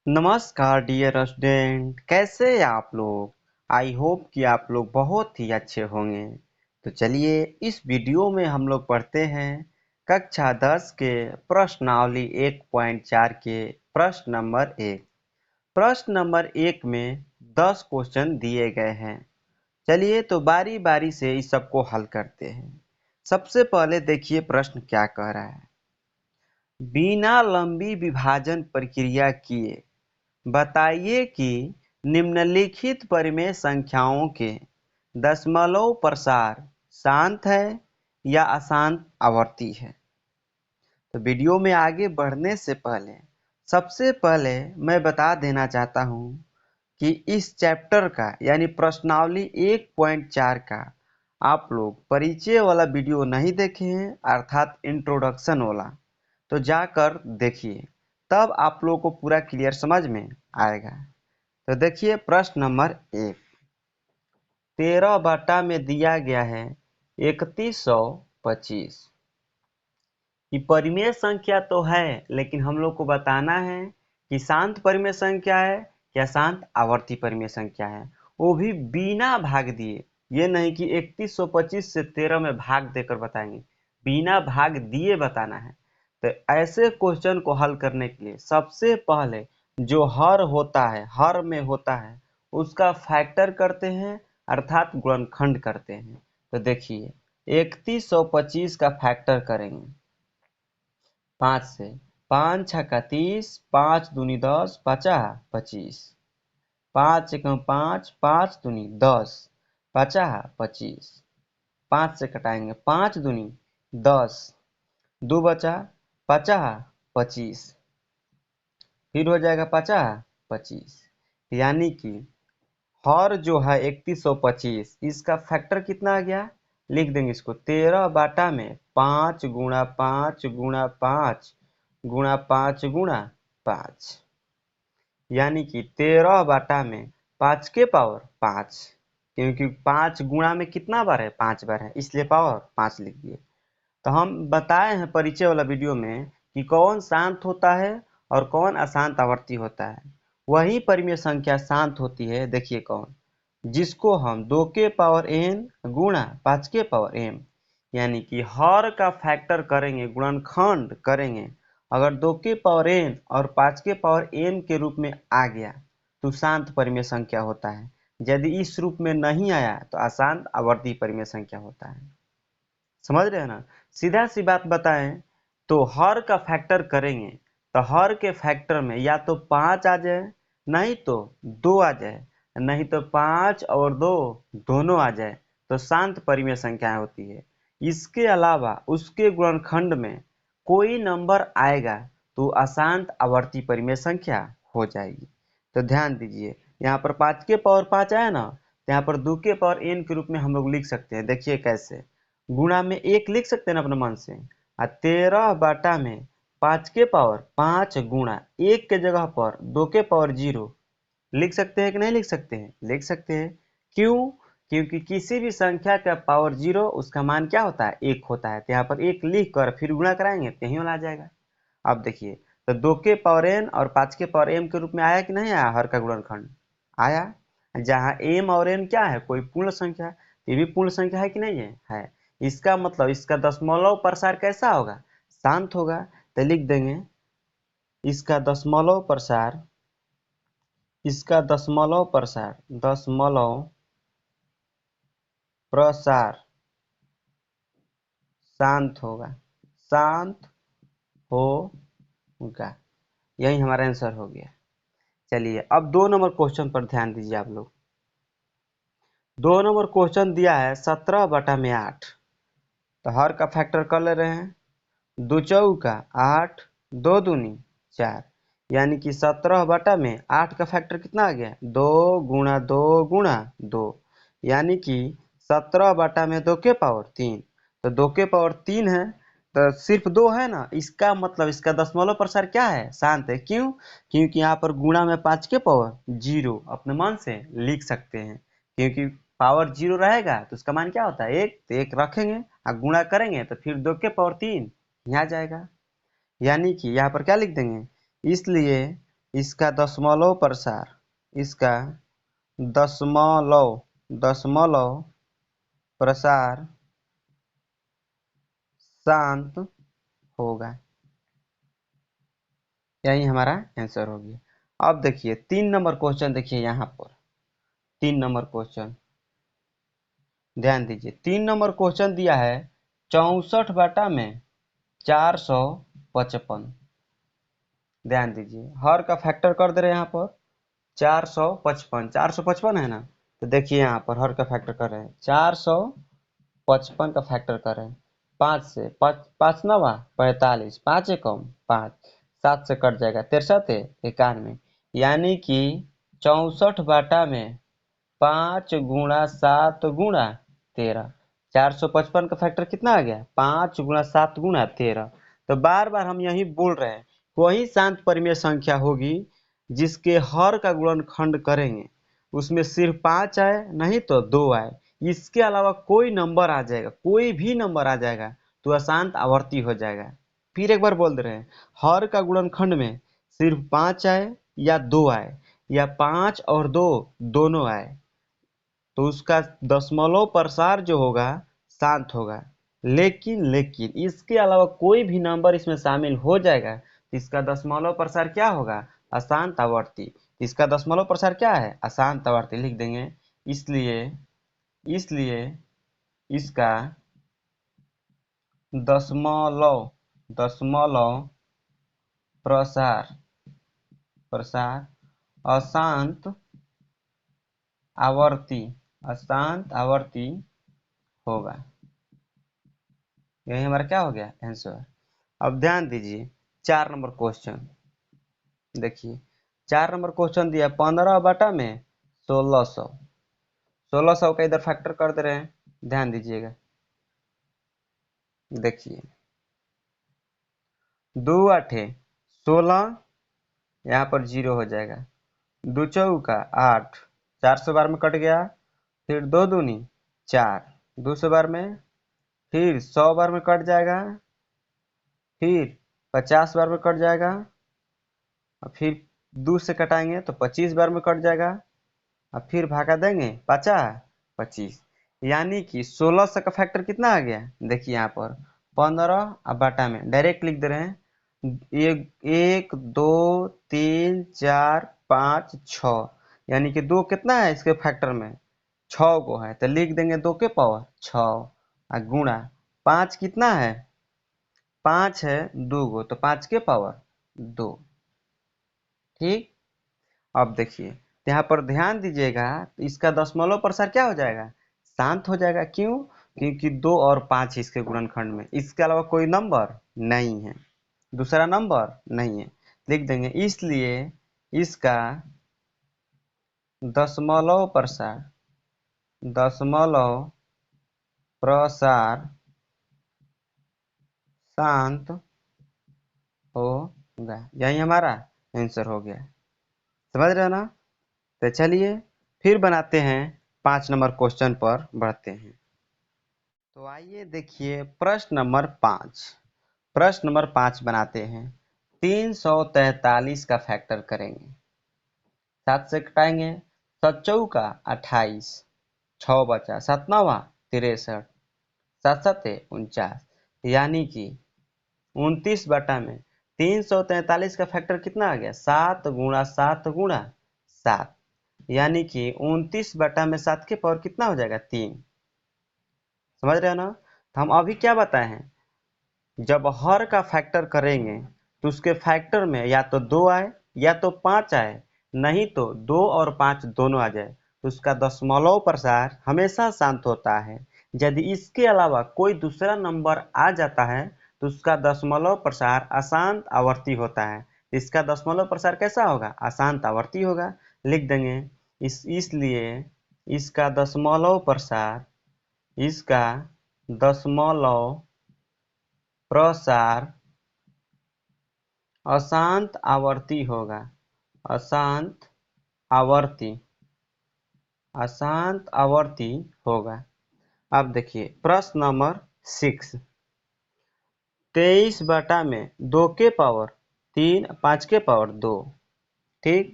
नमस्कार dear student, कैसे हैं आप लोग। आई होप कि आप लोग बहुत ही अच्छे होंगे। तो चलिए इस वीडियो में हम लोग पढ़ते हैं कक्षा 10 के प्रश्नावली 1.4 के प्रश्न नंबर 1। प्रश्न नंबर 1 में 10 क्वेश्चन दिए गए हैं। चलिए तो बारी बारी से इस सबको हल करते हैं। सबसे पहले देखिए प्रश्न क्या कह रहा है। बिना लंबी विभाजन प्रक्रिया किए बताइए कि निम्नलिखित परिमेय संख्याओं के दशमलव प्रसार शांत है या अशांत आवर्ती है। तो वीडियो में आगे बढ़ने से पहले सबसे पहले मैं बता देना चाहता हूं कि इस चैप्टर का यानी प्रश्नावली 1.4 का आप लोग परिचय वाला वीडियो नहीं देखे हैं, अर्थात इंट्रोडक्शन वाला, तो जाकर देखिए, तब आप लोगों को पूरा क्लियर समझ में आएगा। तो देखिए प्रश्न नंबर 1 13 बटा में दिया गया है 3125 कि परिमेय संख्या तो है, लेकिन हम लोग को बताना है कि शांत परिमेय संख्या है या शांत आवर्ती परिमेय संख्या है, वो भी बिना भाग दिए। ये नहीं कि 3125 से 13 में भाग देकर बताएंगे, बिना भाग दिए बताना है। तो ऐसे क्वेश्चन को हल करने के लिए सबसे पहले जो हर होता है, हर में होता है, उसका फैक्टर करते हैं, अर्थात गुणनखंड करते हैं। तो देखिए 3125 का फैक्टर करेंगे 5 से। 5 छक्का 30, 5 दूनी 10, 50 25, 5 एकम 5, 5 दूनी 10, 50 25, 5 से कटाएंगे 5 दूनी 10, 2 बचा 50 25, फिर हो जाएगा 50 25। यानी कि हर जो है 3125, इसका फैक्टर कितना आ गया, लिख देंगे इसको 13 बाटा में 5 गुणा 5 गुणा 5 गुणा 5 गुणा 5, यानी कि 13 बाटा में 5 के पावर 5, क्योंकि 5 गुणा में कितना बार है, 5 बार है, इसलिए पावर 5 लिख दिए। तो हम बताए हैं परिचय वाला वीडियो में कि कौन शांत होता है और कौन अशांत आवर्ती होता है। वही परिमेय संख्या शांत होती है, देखिए कौन, जिसको हम 2 के पावर n गुणा 5 के पावर m, यानी कि हर का फैक्टर करेंगे, गुणनखंड करेंगे, अगर 2 के पावर n और 5 के पावर m के रूप में आ गया तो शांत परिमेय संख्या होता है। यदि इस रूप में नहीं आया तो अशांत आवर्ती परिमेय संख्या होता है। समझ रहे हैं ना। सीधा सी बात बताएं तो हर का फैक्टर करेंगे तो हर के फैक्टर में या तो 5 आ जाए, नहीं तो 2 आ जाए, नहीं तो 5 और 2 दोनों आ जाए, तो शांत परिमेय संख्याएं होती है। इसके अलावा उसके गुणनखंड में कोई नंबर आएगा तो अशांत आवर्ती परिमेय संख्या हो जाएगी। तो ध्यान दीजिए, यहाँ पर 5 के पावर 5 आया ना, तो यहाँ पर 2 के पावर n के रूप में हम लोग लिख सकते हैं। देखिए कैसे, गुणा में 1 लिख सकते हैं ना अपने मन से, और 13 बाटा में 5 के पावर 5 गुणा 1 के जगह पर 2 के पावर 0 लिख सकते हैं कि नहीं लिख सकते हैं, लिख सकते हैं। क्यों, क्योंकि किसी भी संख्या का पावर 0 उसका मान क्या होता है, 1 होता है। तो यहाँ पर 1 लिख कर फिर गुणा कराएंगे तो यही वाला आ जाएगा। अब देखिए, तो 2 के पावर n और 5 के पावर m के रूप में आया कि नहीं आया, हर का गुणनखंड आया। जहाँ m और n क्या है, कोई पूर्ण संख्या, ये भी पूर्ण संख्या है कि नहीं है। इसका मतलब इसका दशमलव प्रसार कैसा होगा, शांत होगा। तो लिख देंगे इसका दशमलव प्रसार, इसका दशमलव प्रसार, दशमलव प्रसार शांत होगा, शांत होगा। यही हमारा आंसर हो गया। चलिए अब 2 नंबर क्वेश्चन पर ध्यान दीजिए आप लोग। 2 नंबर क्वेश्चन दिया है 17 बटा में 8। तो हर का फैक्टर कर ले रहे हैं, 2 चौका 8, 2 दूनी 4, यानी कि 17 बटा में 8 का फैक्टर कितना आ गया, 2 गुणा 2 गुणा 2, यानी कि 17 बटा में 2 के पावर 3। तो 2 के पावर 3 है तो सिर्फ 2 है ना, इसका मतलब इसका दशमलव प्रसार क्या है, शांत है। क्यों, क्योंकि यहाँ पर गुणा में 5 के पावर 0 अपने मन से लिख सकते हैं, क्योंकि पावर 0 रहेगा तो उसका मान क्या होता है, 1। तो 1 रखेंगे और गुणा करेंगे तो फिर 2 के पावर 3 यहाँ आ जाएगा, यानी कि यहाँ पर क्या लिख देंगे, इसलिए इसका दशमलव प्रसार, इसका दशमलव प्रसार शांत होगा। यही हमारा आंसर हो गया। अब देखिए 3 नंबर क्वेश्चन, देखिए यहाँ पर 3 नंबर क्वेश्चन ध्यान दीजिए। 3 नंबर क्वेश्चन दिया है 64 बटा में 455। ध्यान दीजिए, हर का फैक्टर कर दे रहे हैं यहाँ पर 455, 455 है ना, तो देखिए यहाँ पर हर का फैक्टर कर रहे हैं 455 का फैक्टर कर रहे हैं 5 से, 5 नवा 45, 5 एकम 5, 7 से कट जाएगा 63 91, यानी कि 64 बटा में 5 गुणा 7 गुणा 13। 455 का फैक्टर कितना आ गया? 5 गुणा 7 गुणा 13। तो बार बार हम यही बोल रहे हैं, वही शांत परिमेय संख्या होगी जिसके हर का गुणनखंड करेंगे उसमें सिर्फ 5 आए, नहीं तो 2 आए। इसके अलावा कोई नंबर आ जाएगा, कोई भी नंबर आ जाएगा तो अशांत आवर्ती हो जाएगा। फिर एक बार बोल दे रहे हैं, हर का गुणनखंड में सिर्फ 5 आए या 2 आए या 5 और 2 दोनों आए तो उसका दशमलव प्रसार जो होगा शांत होगा। लेकिन इसके अलावा कोई भी नंबर इसमें शामिल हो जाएगा तो इसका दशमलव प्रसार क्या होगा? अशांत आवर्ती। इसका दशमलव प्रसार क्या है? अशांत आवर्ती लिख देंगे। इसलिए इसलिए इसका दशमलव प्रसार अशांत आवर्ती होगा। यही हमारा क्या हो गया? आंसर। अब ध्यान दीजिए 4 नंबर क्वेश्चन देखिए। 4 नंबर क्वेश्चन दिया 15 बटा में 1600। 1600 का इधर फैक्टर कर दे रहे हैं, ध्यान दीजिएगा। देखिए 2 8 16, यहाँ पर 0 हो जाएगा। 2 चौका 8, 400 बार में कट गया। फिर 2 दूनी 4, 200 बार में, फिर 100 बार में कट जाएगा, फिर 50 बार में कट जाएगा, और फिर 2 से कटाएंगे तो 25 बार में कट जाएगा, और फिर भागा देंगे 25, यानी कि 1600 का फैक्टर कितना आ गया? देखिए यहाँ पर 15 अब बटा में डायरेक्ट लिख दे रहे हैं। 1 2 3 4 5 6, यानी कि 2 कितना है इसके फैक्टर में? 6 को है तो लिख देंगे 2 के पावर 6, गुणा 5 कितना है? 5 है 2 गो तो 5 के पावर 2। ठीक। अब देखिए यहाँ पर ध्यान दीजिएगा, तो इसका दशमलव प्रसार क्या हो जाएगा? शांत हो जाएगा। क्यों? क्योंकि 2 और 5 इसके गुणनखंड में, इसके अलावा कोई नंबर नहीं है, दूसरा नंबर नहीं है, लिख देंगे। इसलिए इसका दशमलव प्रसार शांत होगा। यही हमारा आंसर हो गया। समझ रहे हो ना? तो चलिए फिर बनाते हैं 5 नंबर क्वेश्चन पर बढ़ते हैं। तो आइए देखिए प्रश्न नंबर 5। प्रश्न नंबर 5 बनाते हैं। 343 का फैक्टर करेंगे, 7 से घटाएंगे, 7 चौका 28, 6 बचा 7 नवा 63, 7 7 49, यानी कि 29 बटा में 343 का फैक्टर कितना आ गया? 7 गुणा 7 गुणा 7, यानी कि 29 बटा में 7 के पावर कितना हो जाएगा? 3। समझ रहे हो ना? तो हम अभी क्या बताए हैं, जब हर का फैक्टर करेंगे तो उसके फैक्टर में या तो 2 आए या तो 5 आए, नहीं तो 2 और 5 दोनों आ जाए तो उसका दशमलव प्रसार हमेशा शांत होता है। यदि इसके अलावा कोई दूसरा नंबर आ जाता है तो उसका दशमलव प्रसार अशांत आवर्ती होता है। इसका दशमलव प्रसार कैसा होगा? अशांत आवर्ती होगा। लिख देंगे इसलिए इसका दशमलव प्रसार अशांत आवर्ती होगा। अशांत आवर्ती होगा। अब देखिए प्रश्न नंबर 6। 23 बटा में 2 के पावर 3, 5 के पावर 2, ठीक।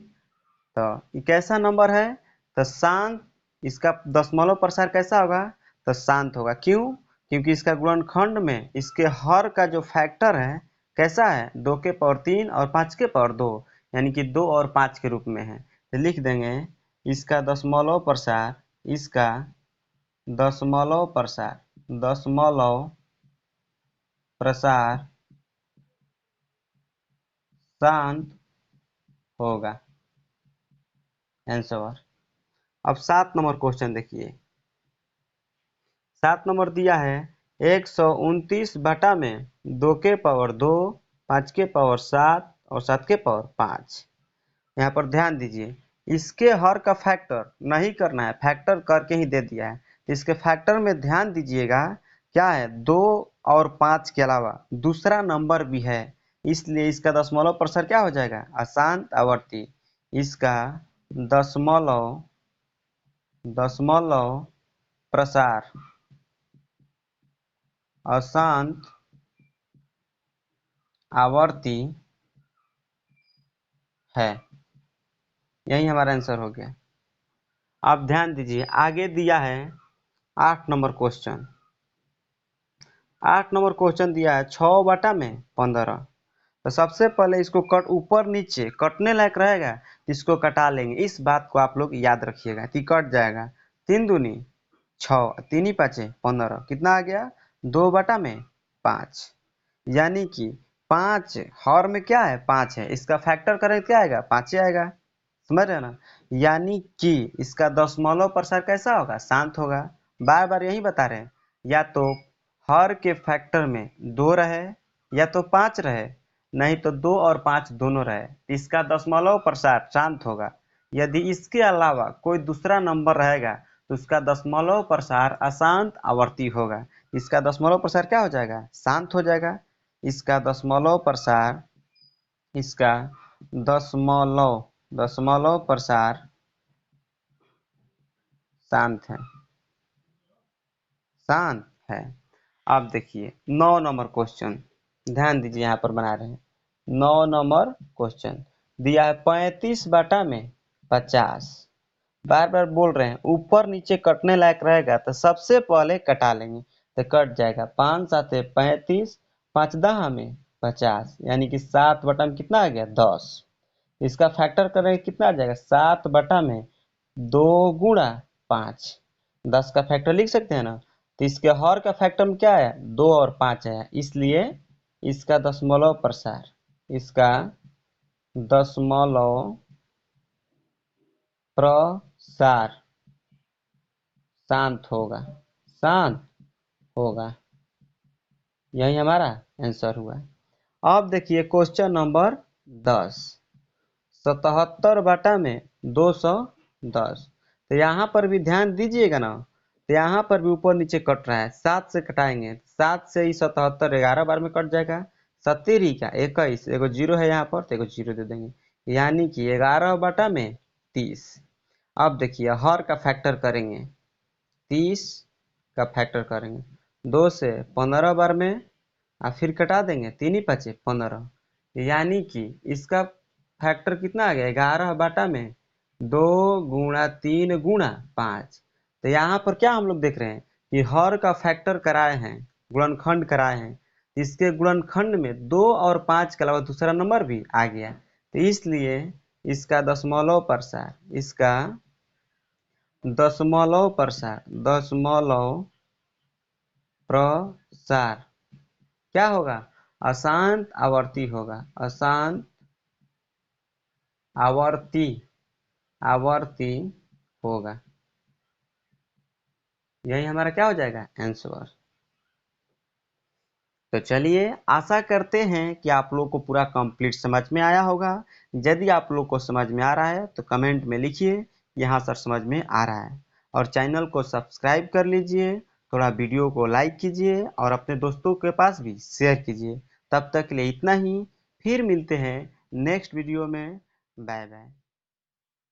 तो ये कैसा नंबर है? तो शांत, इसका दशमलव प्रसार कैसा होगा? तो शांत होगा। क्यों? क्योंकि इसका गुणनखंड में इसके हर का जो फैक्टर है कैसा है? 2 के पावर 3 और 5 के पावर 2, यानी कि 2 और 5 के रूप में है। तो लिख देंगे इसका दशमलव प्रसार, इसका दशमलव प्रसार, दशमलव प्रसार शांत होगा। आंसर। अब 7 नंबर क्वेश्चन देखिए। 7 नंबर दिया है 129 बटा में 2 के पावर 2, 5 के पावर 7 और 7 के पावर 5। यहाँ पर ध्यान दीजिए, इसके हर का फैक्टर नहीं करना है, फैक्टर करके ही दे दिया है। इसके फैक्टर में ध्यान दीजिएगा क्या है? 2 और 5 के अलावा दूसरा नंबर भी है, इसलिए इसका दशमलव प्रसार क्या हो जाएगा? अशांत आवर्ती। इसका दशमलव प्रसार अशांत आवर्ती है। यही हमारा आंसर हो गया। अब ध्यान दीजिए, आगे दिया है 8 नंबर क्वेश्चन। 8 नंबर क्वेश्चन दिया है 6 बटा में 15। तो सबसे पहले इसको कट, ऊपर नीचे कटने लायक रहेगा, इसको कटा लेंगे। इस बात को आप लोग याद रखिएगा कि कट जाएगा। 3 दूनी 6, 3 ही 5 15, कितना आ गया? 2 बटा में 5, यानी कि 5 हर में क्या है? 5 है, इसका फैक्टर करें क्या आएगा? 5 ही आएगा। समझ रहे ना? यानी कि इसका दशमलव प्रसार कैसा होगा? शांत होगा। बार बार यही बता रहे हैं, या तो हर के फैक्टर में 2 रहे या तो 5 रहे, नहीं तो 2 और 5 दोनों रहे, इसका दशमलव प्रसार शांत होगा। यदि इसके अलावा कोई दूसरा नंबर रहेगा तो उसका दशमलव प्रसार अशांत आवर्ती होगा। इसका दशमलव प्रसार क्या हो जाएगा? शांत हो जाएगा। इसका दशमलव प्रसार, इसका दशमलव प्रसार शांत है, शांत है। अब देखिए 9 नंबर क्वेश्चन, ध्यान दीजिए, यहाँ पर बना रहे हैं 9 नंबर क्वेश्चन। दिया है 35 बटा में 50। बार बार बोल रहे हैं, ऊपर नीचे कटने लायक रहेगा तो सबसे पहले कटा लेंगे, तो कट जाएगा। 5 7 35, 5 10 में 50, यानी कि 7 बटा में कितना आ गया? 10। इसका फैक्टर करेंगे कितना आ जाएगा? 7 बटा में 2 गुणा 5, 10 का फैक्टर लिख सकते हैं ना। तो इसके हर का फैक्टर में क्या है? 2 और 5 है, इसलिए इसका दशमलव प्रसार, इसका दशमलव प्रसार शांत होगा, शांत होगा। यही हमारा आंसर हुआ। अब देखिए क्वेश्चन नंबर 10। 77 बटा में 210। तो यहाँ पर भी ध्यान दीजिएगा ना, तो यहाँ पर भी ऊपर नीचे कट रहा है, 7 से कटाएंगे, 7 से ही 77 11 बार में कट जाएगा। 70 का 21, एगो जीरो है यहाँ पर तो एगो जीरो दे देंगे, यानी कि 11 बटा में 30। अब देखिए हर का फैक्टर करेंगे, 30 का फैक्टर करेंगे 2 से 15 बार में, और फिर कटा देंगे, 3 ही 5 15, यानी कि इसका फैक्टर कितना आ गया? 11 बटा में 2 गुणा 3 गुणा 5। तो यहाँ पर क्या हम लोग देख रहे हैं कि हर का फैक्टर कराए हैं, गुणनखंड कराए हैं, इसके गुणनखंड में 2 और 5 के अलावा दूसरा नंबर भी आ गया, तो इसलिए इसका दशमलव प्रसार, इसका दशमलव प्रसार, दशमलव प्रसार क्या होगा? अशांत आवर्ती होगा, अशांत आवर्ती, आवर्ती होगा। यही हमारा क्या हो जाएगा? आंसर। तो चलिए, आशा करते हैं कि आप लोग को पूरा कंप्लीट समझ में आया होगा। यदि आप लोग को समझ में आ रहा है तो कमेंट में लिखिए यहाँ सर समझ में आ रहा है, और चैनल को सब्सक्राइब कर लीजिए, थोड़ा वीडियो को लाइक कीजिए और अपने दोस्तों के पास भी शेयर कीजिए। तब तक के लिए इतना ही, फिर मिलते हैं नेक्स्ट वीडियो में। Bye bye.